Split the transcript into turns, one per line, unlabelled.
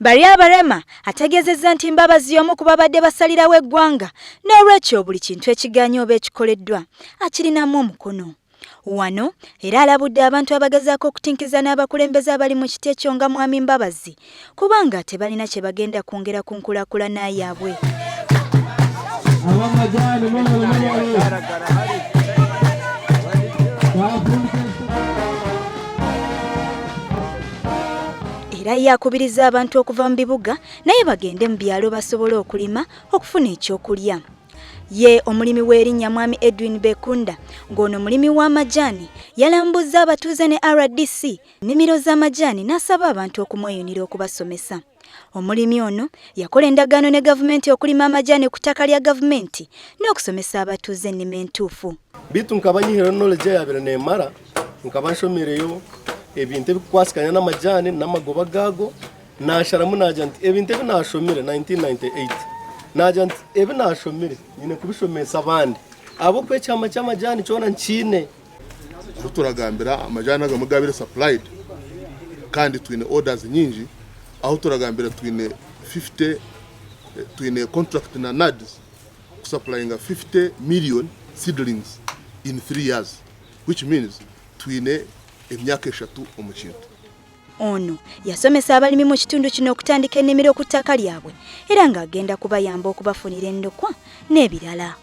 Bali abalema ategeezezza nti mbabazi y'omu ku babadde basalirawo eggwanga n'olwekyo buli kintu ekiganye oba ekikoleddwa akirinamu omukono. Wano era alabudde abantu abagezaako okutinkiza n'abakulembeze abali mu kiti ekyo nga Mwami Mbabazi kubanga tebalina kye bagenda kwongera ku nkulaakulana yaabwe. Era yakubiriza abantu okuva mu bibuga naye bagende mu byalo basobole okulima okufuna ekyokulya. Ye omulimi w'erinnya Mwami Edwin Bekunda ng'ono mulimi w'amajaani yalambuzza abatuuze ne RDC nnimiro z'amajaani n'asaba abantu okumweyunira okubasomesa. Omulimi ono yakola endagaano ne gavumenti okulima amajaani ku ttaka lya gavumenti n'okusomesa abatuuze ennima entuufu.
Bitu nkabanyihira knowledge yabira nemara nkabanshomereyo ebintu ebikwasikanya n'amajaani n'amagoba gago nasharamu naja nti ebintu ebi nashomere 1998 naja nti ebi nashomere nyine kubishomesa abandi abo kwecyama cy'amajaani cyona nkine
turagambira amajaani agamugabire supplied kandi twine orders nyingi aho turagambira twine 50 twine contract na NADS supplying 50 million seedlings in 3 years, which means twine emyaka 3 omukintu.
Ono yasomesa abalimi mu kitundu kino okutandika ennimiro ku ttaka lyabwe era ng'agenda kubayamba okubafunira endokwa n'ebirala.